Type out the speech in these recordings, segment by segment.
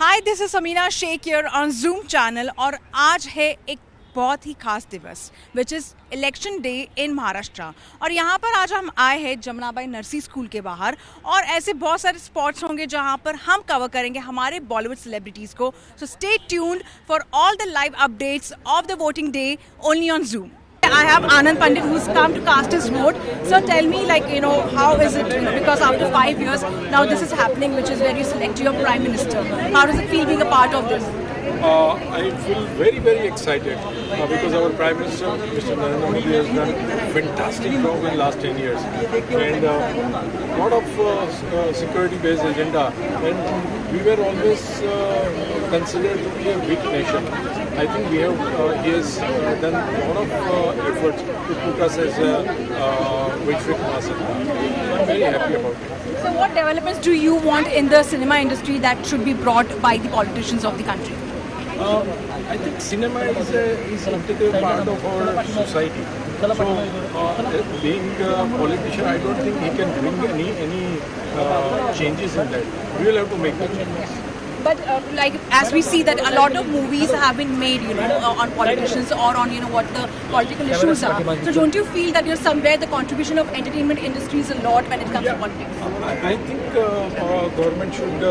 Hi, this is Samina Shaikh here on Zoom channel और आज है एक बहुत ही खास दिवस which is election day in Maharashtra. और यहाँ पर आज हम आए हैं जमुनाबाई नरसी स्कूल के बाहर और ऐसे बहुत सारे स्पॉट्स होंगे जहाँ पर हम कवर करेंगे हमारे बॉलीवुड सेलिब्रिटीज़ को। So stay tuned for all the live updates of the voting day only on zoom. I have Anand Pandit who's come to cast his vote. So tell me, how is it? Because after 5 years now this is happening, which is where you select your prime minister. How does it feel being a part of this? I feel very, very excited because our Prime Minister, Mr. Narendra Modi, has done a fantastic job in the last 10 years. And a lot of security-based agenda. And we were always considered to be a weak nation. I think he has done a lot of efforts to put us as a Vishwik Mahasabha. I'm very happy about it. So what developments do you want in the cinema industry that should be brought by the politicians of the country? I think cinema is an integral part of our society. So, being a politician, I don't think he can bring any changes in that. We will have to make the changes. But as we see that a lot of movies have been made, on politicians or on what the political issues are. So don't you feel that somewhere the contribution of entertainment industry is a lot when it comes to politics? I think government should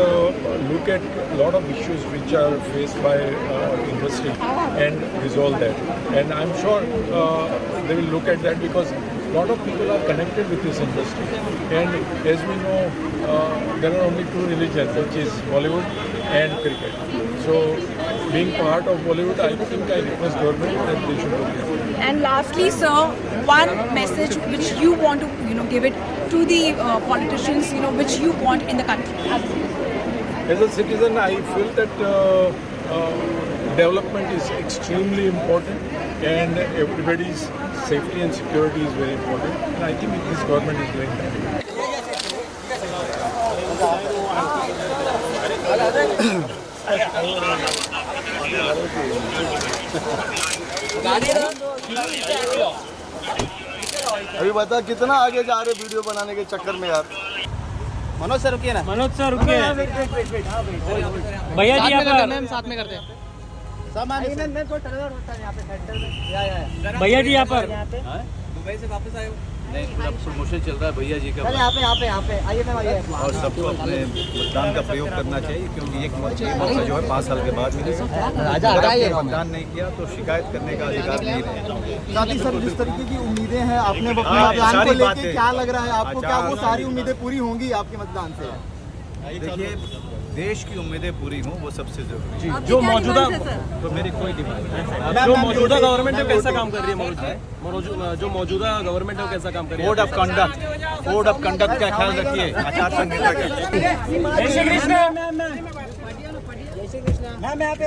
look at a lot of issues which are faced by industry and resolve that. And I'm sure they will look at that because a lot of people are connected with this industry. And as we know, there are only two religions, which is Bollywood and cricket. So, being part of Bollywood, I think I request government that they should look at it. And lastly, sir, one message which you want to, give it to the politicians, which you want in the country. As a citizen, I feel that development is extremely important, and everybody's safety and security is very important. And I think this government is doing that. अभी बता कितना आगे जा रहे video बनाने के चक्कर में यार। मनोज सर रुकिए ना। मनोज सर रुकिए। भैया जी आप साथ में करते हैं। भैया जी यहाँ पर दुबई से वापस आए हो? नहीं, पूरा प्रमोशन चल रहा है भैया जी का। यहाँ पे आइए मैम, आइए। और सबको अपने मतदान का प्रयोग करना चाहिए क्योंकि एक मौका जो है 5 साल के बाद मिलेगा। अगर आपने मतदान नहीं किया तो शिकायत करने का अधिकार नहीं रहेगा। साथ ही सर जिस तरीके की उम्मीदें हैं आपने मतदान को लेके, क्या लग रहा है आपको, क्या वो सारी उम्मीदें पूरी होंगी आपके मतदान से? देखिए, देश की उम्मीदें पूरी हों वो सबसे जरूरी है। जो मौजूदा तो मेरी कोई डिमांड नहीं। जो मौजूदा गवर्नमेंट है कैसा काम कर रही है? जो मौजूदा गवर्नमेंट है कैसा काम कर रही है? कोड ऑफ कंडक्ट का ख्याल रखिए, आचार संहिता का। जय श्री कृष्ण। मैम यहाँ पे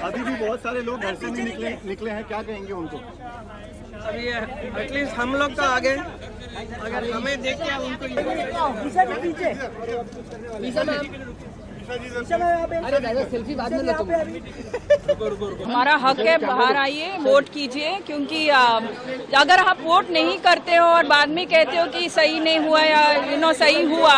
अभी भी बहुत सारे लोग घर से नहीं निकले हैं, क्या कहेंगे उनको? अभी एटलीस्ट हम लोग तो आगे, अगर हमें देख के उनको हमारा हक है, बाहर आइए, वोट कीजिए। क्योंकि अगर आप वोट नहीं करते हो और बाद में कहते हो कि सही नहीं हुआ या सही हुआ,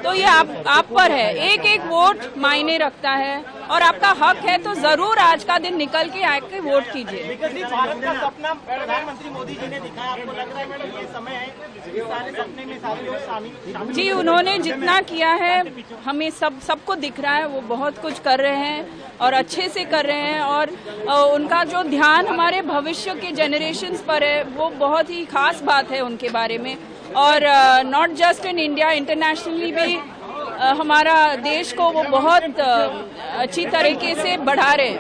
तो ये आप पर है। एक एक वोट मायने रखता है और आपका हक है, तो जरूर आज का दिन निकल के आके वोट कीजिए। भारत का सपना प्रधानमंत्री मोदी जी ने दिखाया, आपको लग रहा है मैडम ये समय है सारे सपने में सारे लोग शामिल? जी, उन्होंने जितना किया है हमें सबको दिख रहा है, वो बहुत कुछ कर रहे हैं और अच्छे से कर रहे हैं। और उनका जो ध्यान हमारे भविष्य के जनरेशन्स पर है, वो बहुत ही खास बात है उनके बारे में। और not just in India, internationally भी हमारा देश को वो बहुत अच्छी तरीके से बढ़ा रहे हैं।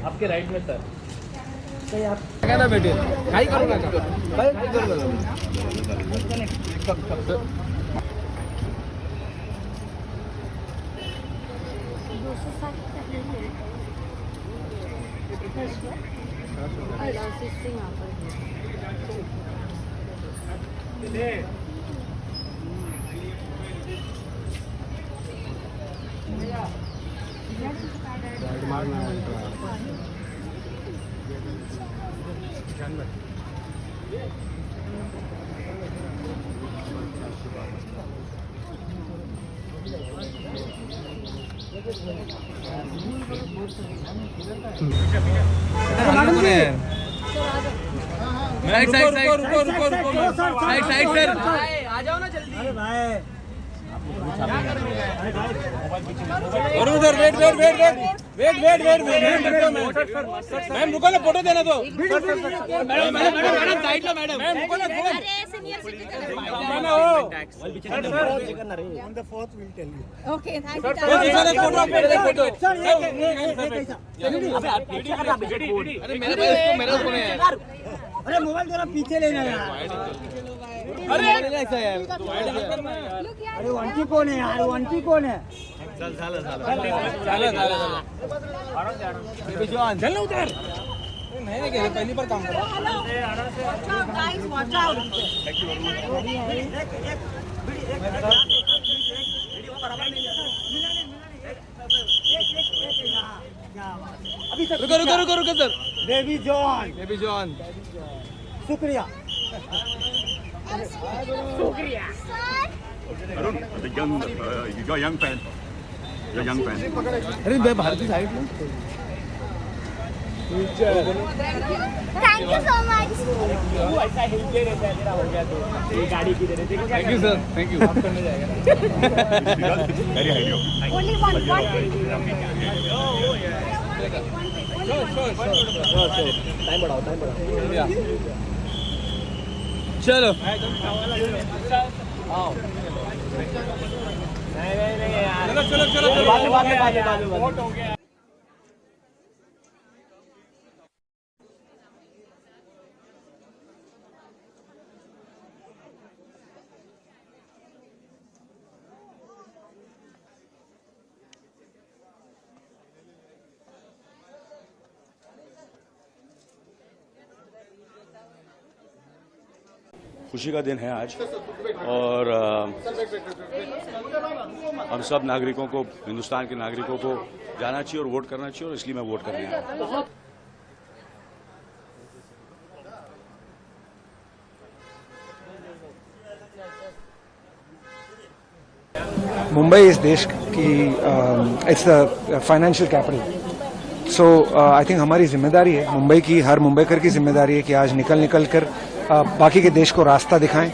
आपके राइट में सर। क्या ना बेटे, काय करू नका। आ जाओ ना जल्दी। अरे भाई मैम रुको ना, फोटो देना तो। मैडम साइड लो, मैडम रुको ना। Okay, thank you. अरे मोबाइल जरा पीछे लेना यार। अरे वंटी कौन है यार, वंटी कौन है? चल ना उधर। नहीं नहीं, पहली बार काम कर रहा रुको सर। बेबी जॉन शुक्रिया। Arun, the you're a young fan. You're a young fan. अरे मैं भारत की साइड में। Thank you so much. Thank you sir, thank you. Very high you. Only one. Time बढ़ाओ। चलो चलो। खुशी का दिन है आज और हम सब नागरिकों को, हिंदुस्तान के नागरिकों को जाना चाहिए और वोट करना चाहिए, और इसलिए मैं वोट करने आया हूं। मुंबई इस देश की it's the financial capital, so I think हमारी जिम्मेदारी है, मुंबई की हर मुंबईकर की जिम्मेदारी है कि आज निकल कर बाकी के देश को रास्ता दिखाएं।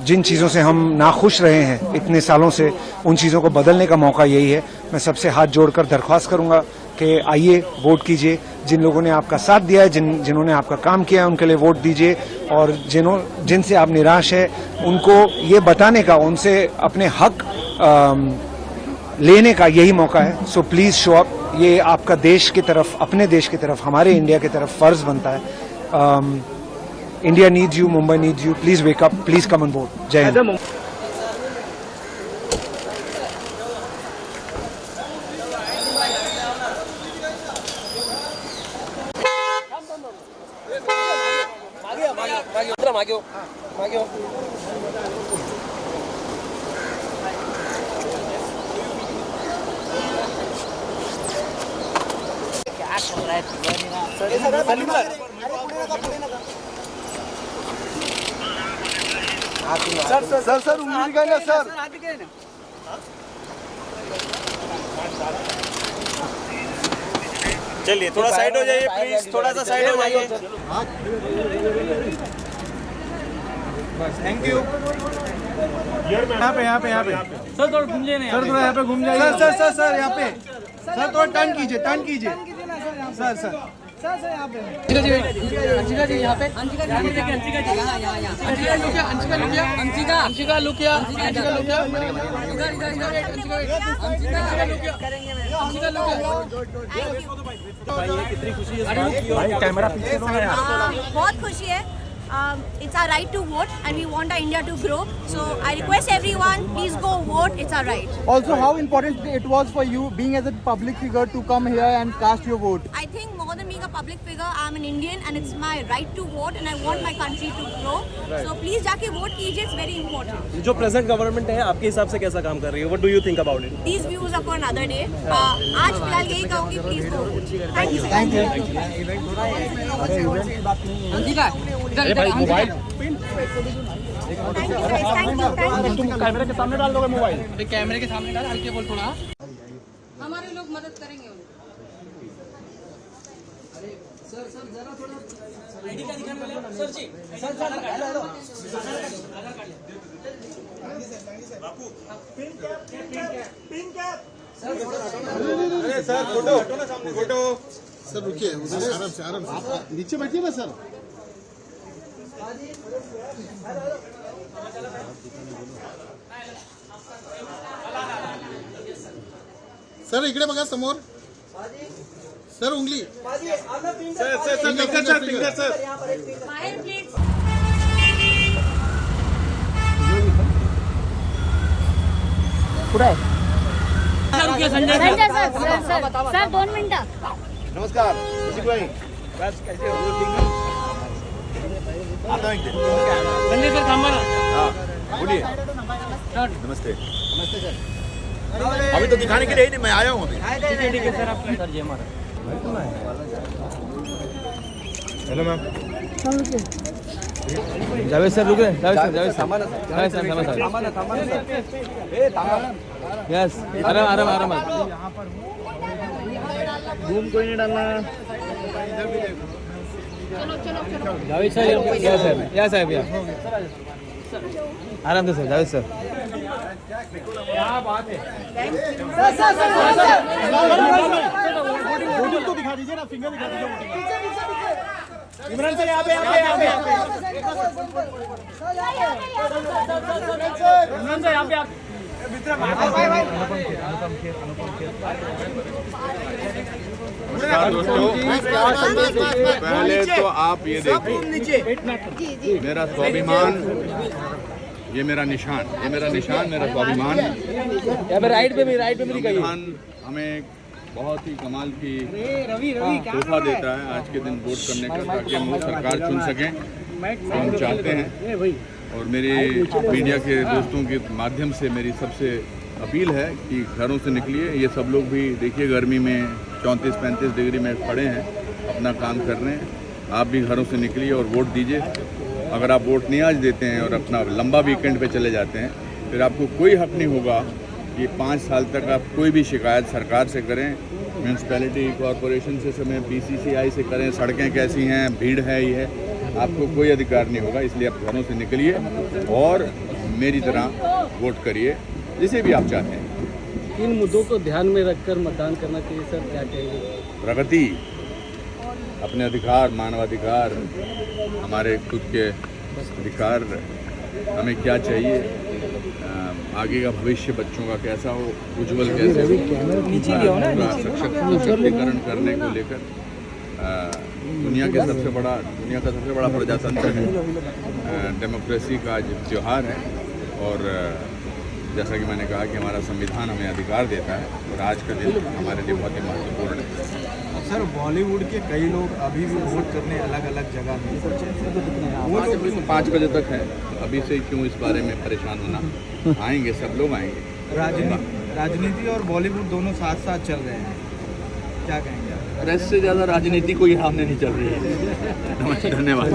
जिन चीज़ों से हम नाखुश रहे हैं इतने सालों से, उन चीज़ों को बदलने का मौका यही है। मैं सबसे हाथ जोड़कर दरख्वास्त करूंगा कि आइए वोट कीजिए। जिन लोगों ने आपका साथ दिया है, जिन्होंने आपका काम किया है, उनके लिए वोट दीजिए, और जिनसे आप निराश है उनको ये बताने का, उनसे अपने हक लेने का यही मौका है। So please show up. ये आपका देश की तरफ, अपने देश की तरफ, हमारे इंडिया की तरफ फर्ज बनता है। India needs you, Mumbai needs you. Please wake up, please come on board. जय हिंद। सर उम्मीद का ना सर। चलिए थोड़ा साइड हो जाइए प्लीज, थोड़ा सा साइड हो जाइए। बस थैंक यू। यहाँ पे सर थोड़ा घूम जाइए, सर थोड़ा यहाँ पे घूम जाइए। सर यहाँ पे सर थोड़ा टर्न कीजिए सर यहाँ पे। अंशिका जी यहाँ पे। अंशिका लुकिया। कितनी खुशी है। कैमरा पीछे। बहुत खुशी है It's our right to vote, and we want our India to grow. So I request everyone, please go vote. It's our right. Also, how important it was for you, being as a public figure, to come here and cast your vote? I think more than being a public figure, I'm an Indian, and it's my right to vote, and I want my country to grow. So please जाके vote कीजिए. It's very important. जो present government है आपके हिसाब से कैसा काम कर रही है? What do you think about it? These views are for another day. आज फिलहाल यही कहूँगी, please go vote. Thank you. Thank you. Thank you. Thank you guys. Thank you. Thank you. कैमरे के सामने डाल दोगे मोबाइल? कैमरे के सामने डाल, हल्के बोल थोड़ा. हमारे लोग मदद करेंगे उनको. सर रुकिए, आराम से नीचे बैठिए ना सर. सर इकडे बघा समोर. सर उंगली. Sir. Smile, please. Sanjay sir 2 मिनिटं. नमस्कार. संजय सर थांबा ना. बोलिए. नमस्ते. अभी तो दिखाने के लिए ही नहीं, मैं आया हूँ अभी. ठीक है सर. आपका सर जय महाराज. Hello ma'am. जावेद सर रुक रहे. जावेद सर. यस. आराम. घूम कोई नहीं डालना. जावेद सर. यस साहब. आराम से सर. जावेद सर. क्या बात है. वोटिंग तो दिखा दीजिए ना, फिंगर दिखा दीजिए. इमरान सर यहाँ पे. इमरान सर यहाँ पे. नमस्कार दोस्तों. पहले तो आप ये देखो, मेरा स्वाभिमान, ये मेरा निशान, मेरा स्वाभिमान. राइट पे भी दिखाइए. हमें बहुत ही कमाल की तोहफा देता है आज के दिन वोट करने का, ताकि हम वो सरकार चुन सकें तो हम चाहते हैं. और मेरे मीडिया के दोस्तों के माध्यम से मेरी सबसे अपील है कि घरों से निकलिए. ये सब लोग भी देखिए गर्मी में 34-35 डिग्री में खड़े हैं, अपना काम कर रहे हैं. आप भी घरों से निकलिए और वोट दीजिए. अगर आप वोट नहीं आज देते हैं और अपना लंबा वीकेंड पे चले जाते हैं, फिर आपको कोई हक नहीं होगा कि 5 साल तक आप कोई भी शिकायत सरकार से करें, म्यूनसिपैलिटी कॉरपोरेशन से समय BCCI से करें, सड़कें कैसी हैं, भीड़ है, ये है. आपको कोई अधिकार नहीं होगा. इसलिए आप घरों से निकलिए और मेरी तरह वोट करिए, जिसे भी आप चाहते हैं. इन मुद्दों को ध्यान में रखकर मतदान करना चाहिए सर. क्या कहेंगे? प्रगति, अपने अधिकार, मानवाधिकार, हमारे खुद के अधिकार, हमें क्या चाहिए, आगे का भविष्य बच्चों का कैसा हो, उज्जवल कैसे हो, सशक्तिकरण करने को लेकर दुनिया का सबसे बड़ा प्रजातंत्र है, डेमोक्रेसी का आज त्यौहार है. और जैसा कि मैंने कहा कि हमारा संविधान हमें अधिकार देता है और आज का दिन हमारे लिए बहुत ही महत्वपूर्ण है. सर बॉलीवुड के कई लोग अभी भी वोट करने अलग अलग जगह में, वो लोग 5 बजे तक है. अभी से क्यों इस बारे में परेशान होना. आएंगे, सब लोग आएंगे. राजनीति और बॉलीवुड दोनों साथ साथ चल रहे हैं, क्या कहेंगे? रेस्ट से ज़्यादा राजनीति कोई सामने नहीं चल रही है. धन्यवाद.